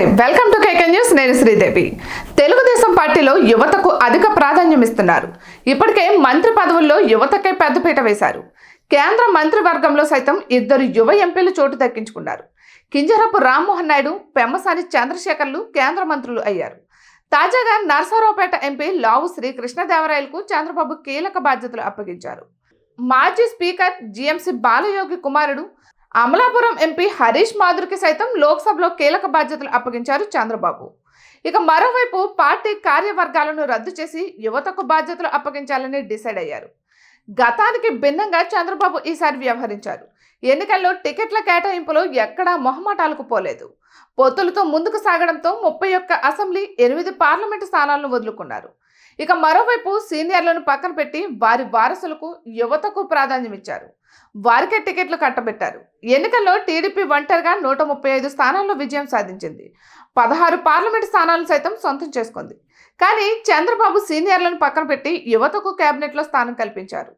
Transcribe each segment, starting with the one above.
నమస్తే, welcome to KK news. నేను శ్రీదేవి. తెలుగుదేశం పార్టీలో యువతకు అధిక ప్రాధాన్యం ఇస్తున్నారు. ఇప్పటికే మంత్రి పదవుల్లో యువతకే పెద్దపీట వేశారు. కేంద్ర మంత్రివర్గంలో సైతం ఇద్దరు యువ ఎంపీలు చోటు దక్కించుకున్నారు. కింజరాపు రామ్మోహన్ నాయుడు, పెమ్మసాని చంద్రశేఖర్లు కేంద్ర మంత్రులు అయ్యారు. తాజాగా నర్సారావుపేట ఎంపీ లావు శ్రీకృష్ణదేవరాయలకు చంద్రబాబు కీలక బాధ్యతలు అప్పగించారు. మాజీ స్పీకర్ జీఎంసీ బాలయోగి కుమారుడు అమలాపురం ఎంపీ హరీష్ మాధుర్కి సైతం లోక్సభలో కీలక బాధ్యతలు అప్పగించారు చంద్రబాబు. ఇక మరోవైపు పార్టీ కార్యవర్గాలను రద్దు చేసి యువతకు బాధ్యతలు అప్పగించాలని డిసైడ్ అయ్యారు. గతానికి భిన్నంగా చంద్రబాబు ఈసారి వ్యవహరించారు. ఎన్నికల్లో టికెట్ల కేటాయింపులో ఎక్కడా మొహమాటాలకు పోలేదు. పొత్తులతో ముందుకు సాగడంతో 31 అసెంబ్లీ, 8 పార్లమెంటు స్థానాలను వదులుకున్నారు. ఇక మరోవైపు సీనియర్లను పక్కన పెట్టి వారి వారసులకు, యువతకు ప్రాధాన్యం ఇచ్చారు. వారికే టికెట్లు కట్టబెట్టారు. ఎన్నికల్లో టీడీపీ ఒంటరిగా 135 స్థానాల్లో విజయం సాధించింది. 16 పార్లమెంటు స్థానాలను సైతం సొంతం చేసుకుంది. కానీ చంద్రబాబు సీనియర్లను పక్కన పెట్టి యువతకు కేబినెట్లో స్థానం కల్పించారు.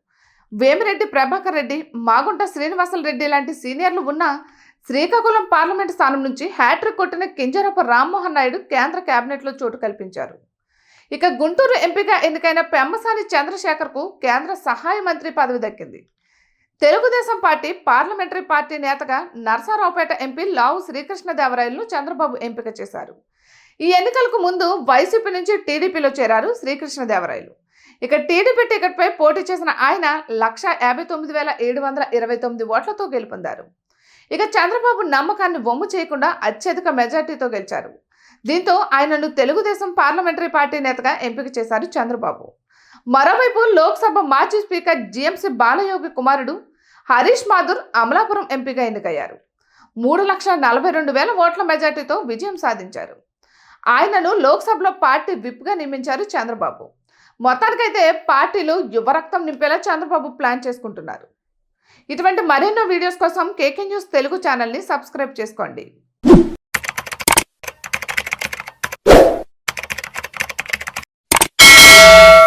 వేమిరెడ్డి ప్రభాకర్ రెడ్డి, మాగుంట శ్రీనివాసులు రెడ్డి లాంటి సీనియర్లు ఉన్న శ్రీకాకుళం పార్లమెంటు స్థానం నుంచి హ్యాట్రిక్ కొట్టిన కింజరాపు రామ్మోహన్ నాయుడు కేంద్ర కేబినెట్లో చోటు కల్పించారు. ఇక గుంటూరు ఎంపీగా ఎన్నికైన పెమ్మసాని చంద్రశేఖర్కు కేంద్ర సహాయ మంత్రి పదవి దక్కింది. తెలుగుదేశం పార్టీ పార్లమెంటరీ పార్టీ నేతగా నర్సారావుపేట ఎంపీ లావు శ్రీకృష్ణదేవరాయలను చంద్రబాబు ఎంపిక చేశారు. ఈ ఎన్నికలకు ముందు వైసీపీ నుంచి టీడీపీలో చేరారు శ్రీకృష్ణదేవరాయలు. ఇక టీడీపీ టికెట్పై పోటీ చేసిన ఆయన 1,59,729 ఓట్లతో గెలుపొందారు. ఇక చంద్రబాబు నమ్మకాన్ని వమ్ము చేయకుండా అత్యధిక మెజార్టీతో గెలిచారు. దీంతో ఆయనను తెలుగుదేశం పార్లమెంటరీ పార్టీ నేతగా ఎంపిక చేశారు చంద్రబాబు. మరోవైపు లోక్సభ మాజీ స్పీకర్ జీఎంసీ బాలయోగి కుమారుడు హరీష్ మాధుర్ అమలాపురం ఎంపీగా ఎన్నికయ్యారు. 3,42,000 ఓట్ల మెజార్టీతో విజయం సాధించారు. ఆయనను లోక్సభలో పార్టీ విప్గా నియమించారు చంద్రబాబు. మొత్తానికైతే పార్టీలో యువరక్తం నింపేలా చంద్రబాబు ప్లాన్ చేసుకుంటున్నారు. ఇటువంటి మరెన్నో వీడియోస్ కోసం కేకే న్యూస్ తెలుగు ఛానల్ని సబ్స్క్రైబ్ చేసుకోండి.